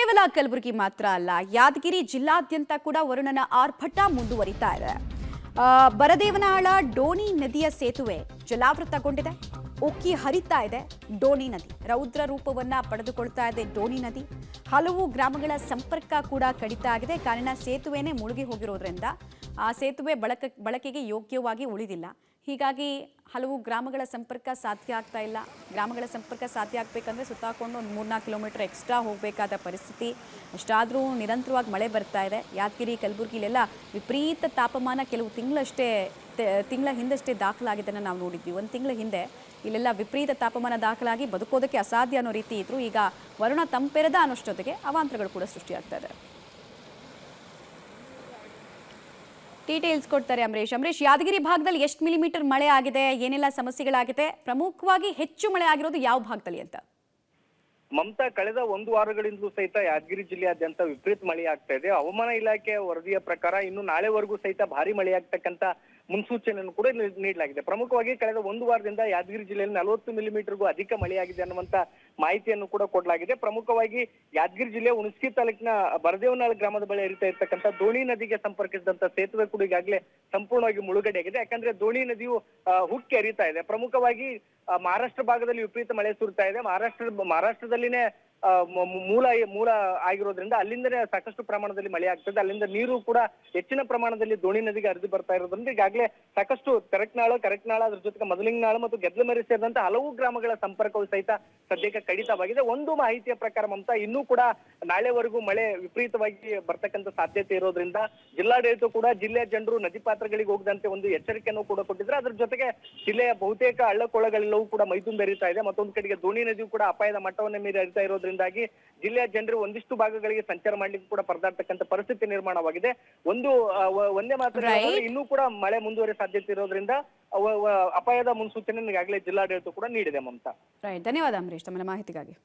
ಕೇವಲ ಕಲಬುರಗಿ ಮಾತ್ರ ಅಲ್ಲ, ಯಾದಗಿರಿ ಜಿಲ್ಲಾದ್ಯಂತ ಕೂಡ ವರುಣನ ಆರ್ಭಟ ಮುಂದುವರಿತಾ ಇದೆ. ಬರದೇವನಾಳ ಡೋಣಿ ನದಿಯ ಸೇತುವೆ ಜಲಾವೃತಗೊಂಡಿದೆ. ಉಕ್ಕಿ ಹರಿತಾ ಇದೆ ಡೋಣಿ ನದಿ. ರೌದ್ರ ರೂಪವನ್ನ ಪಡೆದುಕೊಳ್ತಾ ಇದೆ ಡೋಣಿ ನದಿ. ಹಲವು ಗ್ರಾಮಗಳ ಸಂಪರ್ಕ ಕೂಡ ಕಡಿತ ಆಗಿದೆ. ಕಾರಣ ಸೇತುವೆನೇ ಮುಳುಗಿ ಹೋಗಿರೋದ್ರಿಂದ ಆ ಸೇತುವೆ ಬಳಕೆಗೆ ಯೋಗ್ಯವಾಗಿ ಉಳಿದಿಲ್ಲ. ಹೀಗಾಗಿ ಹಲವು ಗ್ರಾಮಗಳ ಸಂಪರ್ಕ ಸಾಧ್ಯ ಆಗ್ತಾ ಇಲ್ಲ. ಗ್ರಾಮಗಳ ಸಂಪರ್ಕ ಸಾಧ್ಯ ಆಗಬೇಕಂದ್ರೆ ಸುತ್ತಾಕೊಂಡು ಒಂದು 3-4 ಕಿಲೋಮೀಟರ್ ಎಕ್ಸ್ಟ್ರಾ ಹೋಗಬೇಕಾದ ಪರಿಸ್ಥಿತಿ. ಅಷ್ಟಾದರೂ ನಿರಂತರವಾಗಿ ಮಳೆ ಬರ್ತಾ ಇದೆ. ಯಾದಗಿರಿ, ಕಲಬುರಗಿಲೆಲ್ಲ ವಿಪರೀತ ತಾಪಮಾನ ಕೆಲವು ತಿಂಗಳ ಹಿಂದಷ್ಟೇ ದಾಖಲಾಗಿದ್ದನ್ನು ನಾವು ನೋಡಿದ್ವಿ. ಒಂದು ತಿಂಗಳ ಹಿಂದೆ ಇಲ್ಲೆಲ್ಲ ವಿಪರೀತ ತಾಪಮಾನ ದಾಖಲಾಗಿ ಬದುಕೋದಕ್ಕೆ ಅಸಾಧ್ಯ ಅನ್ನೋ ರೀತಿ ಇದ್ರು. ಈಗ ವರುಣ ತಂಪೆರೆದ ಅನ್ನೋಷ್ಟೊತ್ತಿಗೆ ಅವಾಂತರಗಳು ಕೂಡ ಸೃಷ್ಟಿಯಾಗ್ತಾ ಇದೆ. ಡೀಟೇಲ್ಸ್ ಕೊಡ್ತಾರೆ ಅಂಬರೀಶ್. ಯಾದಗಿರಿ ಭಾಗದಲ್ಲಿ ಎಷ್ಟು ಮಿಲಿಮೀಟರ್ ಮಳೆ ಆಗಿದೆ, ಏನೆಲ್ಲ ಸಮಸ್ಯೆಗಳಾಗಿದೆ, ಪ್ರಮುಖವಾಗಿ ಹೆಚ್ಚು ಮಳೆ ಆಗಿರೋದು ಯಾವ ಭಾಗದಲ್ಲಿ ಅಂತ? ಮಮತಾ, ಕಳೆದ 1 ವಾರಗಳಿಂದಲೂ ಸಹಿತ ಯಾದಗಿರಿ ಜಿಲ್ಲೆಯಾದ್ಯಂತ ವಿಪರೀತ ಮಳೆ ಆಗ್ತಾ ಇದೆ. ಹವಾಮಾನ ಇಲಾಖೆ ವರದಿಯ ಪ್ರಕಾರ ಇನ್ನು ನಾಳೆವರೆಗೂ ಸಹಿತ ಭಾರಿ ಮಳೆಯಾಗ್ತಕ್ಕಂತ ಮುನ್ಸೂಚನೆಯನ್ನು ಕೂಡ ನೀಡಲಾಗಿದೆ. ಪ್ರಮುಖವಾಗಿ ಕಳೆದ 1 ವಾರದಿಂದ ಯಾದಗಿರಿ ಜಿಲ್ಲೆಯಲ್ಲಿ 40 ಮಿಲಿಮೀಟರ್ಗೂ ಅಧಿಕ ಮಳೆಯಾಗಿದೆ ಅನ್ನುವಂತ ಮಾಹಿತಿಯನ್ನು ಕೂಡ ಕೊಡಲಾಗಿದೆ. ಪ್ರಮುಖವಾಗಿ ಯಾದಗಿರಿ ಜಿಲ್ಲೆ ಹುಣಸಗಿ ತಾಲೂಕಿನ ಬರದೇವನಾಳ ಗ್ರಾಮದ ಬಳಿ ಹರಿತಾ ಇರ್ತಕ್ಕಂಥ ದೋಣಿ ನದಿಗೆ ಸಂಪರ್ಕಿಸಿದಂತ ಸೇತುವೆ ಕೂಡ ಈಗಾಗಲೇ ಸಂಪೂರ್ಣವಾಗಿ ಮುಳುಗಡೆಯಾಗಿದೆ. ಯಾಕಂದ್ರೆ ದೋಣಿ ನದಿಯು ಹುಕ್ಕಿ ಹರಿತಾ ಇದೆ. ಪ್ರಮುಖವಾಗಿ ಮಹಾರಾಷ್ಟ್ರ ಭಾಗದಲ್ಲಿ ವಿಪರೀತ ಮಳೆ ಸುರಿತಾ ಇದೆ. ಮಹಾರಾಷ್ಟ್ರದಲ್ಲಿನೇ ಮೂಲ ಆಗಿರೋದ್ರಿಂದ ಅಲ್ಲಿಂದನೇ ಸಾಕಷ್ಟು ಪ್ರಮಾಣದಲ್ಲಿ ಮಳೆ ಆಗ್ತದೆ. ಅಲ್ಲಿಂದ ನೀರು ಕೂಡ ಹೆಚ್ಚಿನ ಪ್ರಮಾಣದಲ್ಲಿ ದೋಣಿ ನದಿಗೆ ಹರಿದು ಬರ್ತಾ ಇರೋದ್ರಿಂದ ಈಗಾಗಲೇ ಸಾಕಷ್ಟು ಕರಕ್ನಾಳ, ಅದ್ರ ಜೊತೆಗೆ ಮದಲಿಂಗನಾಳ ಮತ್ತು ಗೆದ್ಲಮರಿ ಸೇರಿದಂತ ಹಲವು ಗ್ರಾಮಗಳ ಸಂಪರ್ಕವು ಸಹಿತ ಸದ್ಯಕ್ಕೆ ಕಡಿತವಾಗಿದೆ. ಒಂದು ಮಾಹಿತಿಯ ಪ್ರಕಾರ ಮಮತಾ, ಇನ್ನೂ ಕೂಡ ನಾಳೆವರೆಗೂ ಮಳೆ ವಿಪರೀತವಾಗಿ ಬರ್ತಕ್ಕಂಥ ಸಾಧ್ಯತೆ ಇರೋದ್ರಿಂದ ಜಿಲ್ಲಾಡಳಿತ ಕೂಡ ಜಿಲ್ಲೆಯ ಜನರು ನದಿ ಪಾತ್ರಗಳಿಗೆ ಹೋಗದಂತೆ ಒಂದು ಎಚ್ಚರಿಕೆಯನ್ನು ಕೂಡ ಕೊಟ್ಟಿದ್ರೆ. ಅದ್ರ ಜೊತೆಗೆ ಜಿಲ್ಲೆಯ ಬಹುತೇಕ ಹಳ್ಳಕೊಳ್ಳಗಳೆಲ್ಲವೂ ಕೂಡ ಮೈದುಂಬಿ ಹರಿತಾ ಇದೆ. ಮತ್ತೊಂದು ಕಡೆಗೆ ದೋಣಿ ನದಿಯು ಕೂಡ ಅಪಾಯದ ಮಟ್ಟವನ್ನು ಮೀರಿ ಹರಿತಾ ಇರೋದ್ರಿಂದಾಗಿ ಜಿಲ್ಲೆಯ ಜನರು ಒಂದಿಷ್ಟು ಭಾಗಗಳಿಗೆ ಸಂಚಾರ ಮಾಡ್ಲಿಕ್ಕೆ ಕೂಡ ಪರದಾಡ್ತಕ್ಕಂಥ ಪರಿಸ್ಥಿತಿ ನಿರ್ಮಾಣವಾಗಿದೆ. ಒಂದೇ ಮಾತ್ರ ಇನ್ನೂ ಕೂಡ ಮಳೆ ಮುಂದುವರಿಯ ಸಾಧ್ಯತೆ ಇರೋದ್ರಿಂದ ಅಪಾಯದ ಮುನ್ಸೂಚನೆ ಈಗಾಗಲೇ ಜಿಲ್ಲಾಡಳಿತ ಕೂಡ ನೀಡಿದೆ. ಮಮತಾ, ಧನ್ಯವಾದ ಅಂಬರೀಶ್ ತಮ್ಮ ಮಾಹಿತಿಗಾಗಿ.